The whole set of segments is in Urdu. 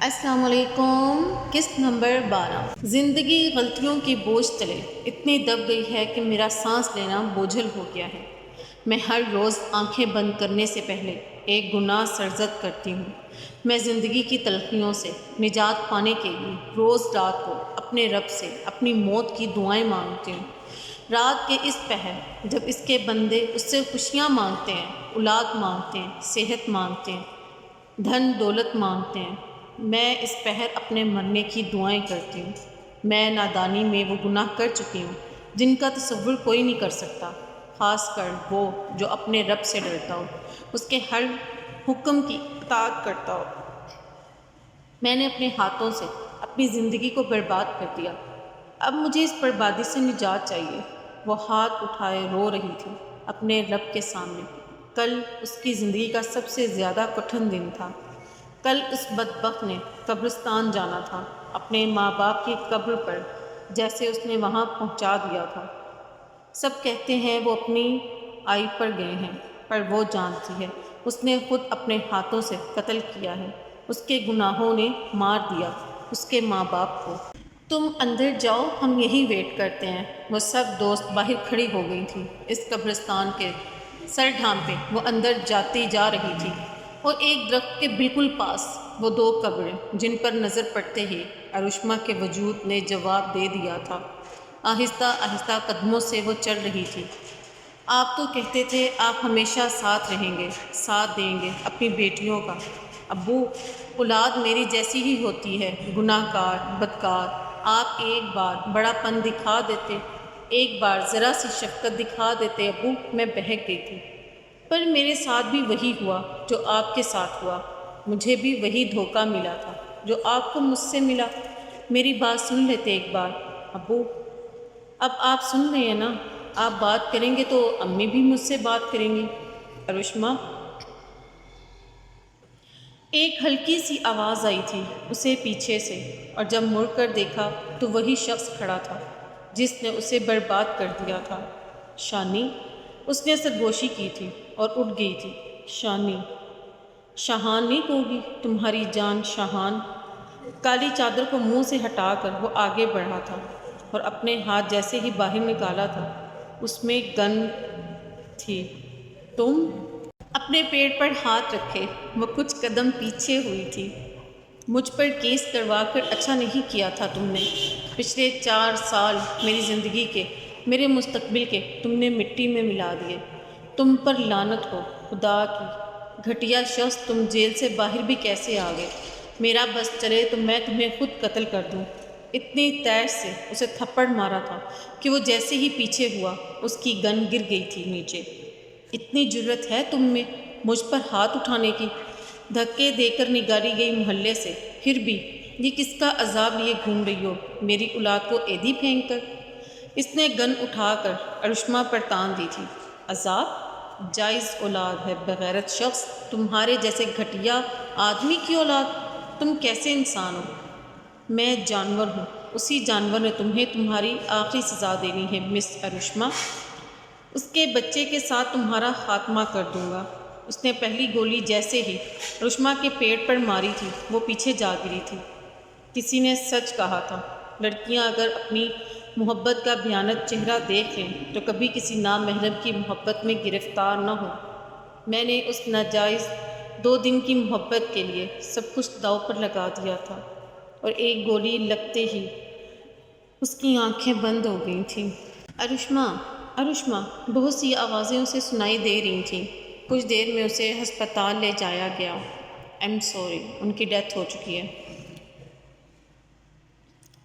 السلام علیکم۔ قسط نمبر 12۔ زندگی غلطیوں کی بوجھ تلے اتنی دب گئی ہے کہ میرا سانس لینا بوجھل ہو گیا ہے۔ میں ہر روز آنکھیں بند کرنے سے پہلے ایک گناہ سرزد کرتی ہوں۔ میں زندگی کی تلخیوں سے نجات پانے کے لیے روز رات کو اپنے رب سے اپنی موت کی دعائیں مانگتی ہوں۔ رات کے اس پہر جب اس کے بندے اس سے خوشیاں مانگتے ہیں، اولاد مانگتے ہیں، صحت مانگتے ہیں، دھن دولت مانگتے ہیں، میں اس پہر اپنے مرنے کی دعائیں کرتی ہوں۔ میں نادانی میں وہ گناہ کر چکی ہوں جن کا تصور کوئی نہیں کر سکتا، خاص کر وہ جو اپنے رب سے ڈرتا ہو، اس کے ہر حکم کی اطاعت کرتا ہو۔ میں نے اپنے ہاتھوں سے اپنی زندگی کو برباد کر دیا۔ اب مجھے اس بربادی سے نجات چاہیے۔ وہ ہاتھ اٹھائے رو رہی تھی اپنے رب کے سامنے۔ کل اس کی زندگی کا سب سے زیادہ کٹھن دن تھا۔ کل اس بدبخت نے قبرستان جانا تھا، اپنے ماں باپ کی قبر پر جیسے اس نے وہاں پہنچا دیا تھا۔ سب کہتے ہیں وہ اپنی آئی پر گئے ہیں، پر وہ جانتی ہے اس نے خود اپنے ہاتھوں سے قتل کیا ہے۔ اس کے گناہوں نے مار دیا اس کے ماں باپ کو۔ تم اندر جاؤ، ہم یہی ویٹ کرتے ہیں۔ وہ سب دوست باہر کھڑی ہو گئی تھی۔ اس قبرستان کے سر ڈھانپے وہ اندر جاتی جا رہی تھی، اور ایک درخت کے بالکل پاس وہ دو قبریں جن پر نظر پڑتے ہی ارشما کے وجود نے جواب دے دیا تھا۔ آہستہ آہستہ قدموں سے وہ چل رہی تھی۔ آپ تو کہتے تھے آپ ہمیشہ ساتھ رہیں گے، ساتھ دیں گے اپنی بیٹیوں کا۔ ابو، اولاد میری جیسی ہی ہوتی ہے، گناہ گار، بدکار۔ آپ ایک بار بڑا پن دکھا دیتے، ایک بار ذرا سی شفقت دکھا دیتے ابو، میں بہک گئی تھی۔ پر میرے ساتھ بھی وہی ہوا جو آپ کے ساتھ ہوا۔ مجھے بھی وہی دھوکہ ملا تھا جو آپ کو مجھ سے ملا۔ میری بات سن لیتے ایک بار ابو۔ اب آپ سن رہے ہیں نا؟ آپ بات کریں گے تو امی بھی مجھ سے بات کریں گی۔ ارشما، ایک ہلکی سی آواز آئی تھی اسے پیچھے سے، اور جب مڑ کر دیکھا تو وہی شخص کھڑا تھا جس نے اسے برباد کر دیا تھا۔ شانی، اس نے سرگوشی کی تھی اور اٹھ گئی تھی۔ شانی، شاہان نہیں کہوگی؟ تمہاری جان شاہان۔ کالی چادر کو منہ سے ہٹا کر وہ آگے بڑھا تھا، اور اپنے ہاتھ جیسے ہی باہر نکالا تھا اس میں گن تھی۔ تم؟ اپنے پیٹ پر ہاتھ رکھے وہ کچھ قدم پیچھے ہوئی تھی۔ مجھ پر کیس کروا کر اچھا نہیں کیا تھا تم نے۔ پچھلے 4 سال میری زندگی کے، میرے مستقبل کے تم نے مٹی میں ملا دیے۔ تم پر لعنت ہو خدا کی، گھٹیا شخص، تم جیل سے باہر بھی کیسے آ گئے؟ میرا بس چلے تو میں تمہیں خود قتل کر دوں۔ اتنی تیز سے اسے تھپڑ مارا تھا کہ وہ جیسے ہی پیچھے ہوا اس کی گن گر گئی تھی نیچے۔ اتنی جرت ہے تم میں مجھ پر ہاتھ اٹھانے کی؟ دھکے دے کر نگاری گئی محلے سے، پھر بھی یہ کس کا عذاب لیے گھوم رہی ہو میری اولاد کو ایدھی پھینک کر؟ اس نے گن اٹھا کر ارشما پر تان دی تھی۔ عذاب؟ جائز اولاد ہے بغیرت شخص، تمہارے جیسے گھٹیا آدمی کی اولاد۔ تم کیسے انسان ہو؟ میں جانور ہوں، اسی جانور نے تمہیں تمہاری آخری سزا دینی ہے مس ارشما۔ اس کے بچے کے ساتھ تمہارا خاتمہ کر دوں گا۔ اس نے پہلی گولی جیسے ہی ارشما کے پیٹ پر ماری تھی وہ پیچھے جا گری تھی۔ کسی نے سچ کہا تھا، لڑکیاں اگر اپنی محبت کا بھیانک چہرہ دیکھ لیں تو کبھی کسی نامحرم کی محبت میں گرفتار نہ ہوں۔ میں نے اس ناجائز 2 دن کی محبت کے لیے سب کچھ داؤ پر لگا دیا تھا، اور ایک گولی لگتے ہی اس کی آنکھیں بند ہو گئی تھیں۔ ارشما، ارشما، بہت سی آوازیں اسے سنائی دے رہی تھیں۔ کچھ دیر میں اسے ہسپتال لے جایا گیا۔ ایم سوری، ان کی ڈیتھ ہو چکی ہے۔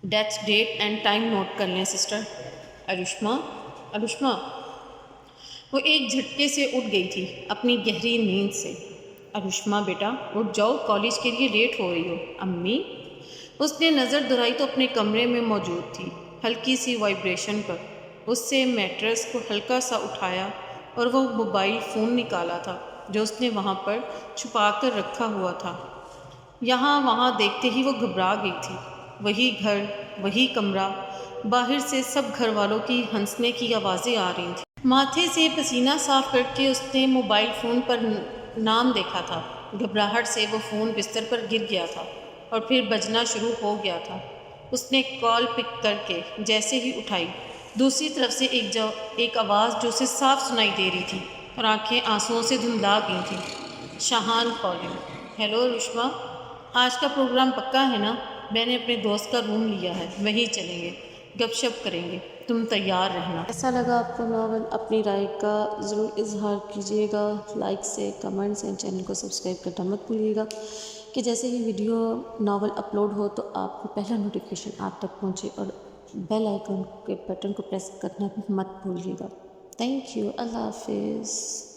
Death date and time note کر لیں سسٹر۔ ارشما، ارشما، وہ ایک جھٹکے سے اٹھ گئی تھی اپنی گہری نیند سے۔ ارشما بیٹا اٹھ جاؤ، کالج کے لیے لیٹ ہو رہی ہو۔ امی؟ اس نے نظر دوڑائی تو اپنے کمرے میں موجود تھی۔ ہلکی سی وائبریشن پر اس سے میٹرس کو ہلکا سا اٹھایا اور وہ موبائل فون نکالا تھا جو اس نے وہاں پر چھپا کر رکھا ہوا تھا۔ یہاں وہاں دیکھتے ہی وہ گھبرا گئی تھی۔ وہی گھر، وہی کمرہ، باہر سے سب گھر والوں کی ہنسنے کی آوازیں آ رہی تھیں۔ ماتھے سے پسینہ صاف کر کے اس نے موبائل فون پر نام دیکھا تھا۔ گھبراہٹ سے وہ فون بستر پر گر گیا تھا۔ اور پھر بجنا شروع ہو گیا تھا۔ اس نے کال پک کر کے جیسے ہی اٹھائی، دوسری طرف سے ایک آواز جو اسے صاف سنائی دے رہی تھی اور آنکھیں آنسوؤں سے دھندلا گئی تھیں۔ شاہان کالنگ۔ ہیلو رشما، آج کا پروگرام پکا ہے نا؟ میں نے اپنے دوست کا روم لیا ہے، وہیں چلیں گے، گپ شپ کریں گے، تم تیار رہنا۔ ایسا لگا آپ کو ناول؟ اپنی رائے کا ضرور اظہار کیجیے گا، لائک سے، کمنٹ سے، چینل کو سبسکرائب کرنا مت بھولیے گا کہ جیسے ہی ویڈیو ناول اپلوڈ ہو تو آپ کو پہلا نوٹیفیکیشن آپ تک پہنچے، اور بیل آئیکن کے بٹن کو پریس کرنا مت بھولیے گا۔ تھینک یو، اللہ حافظ۔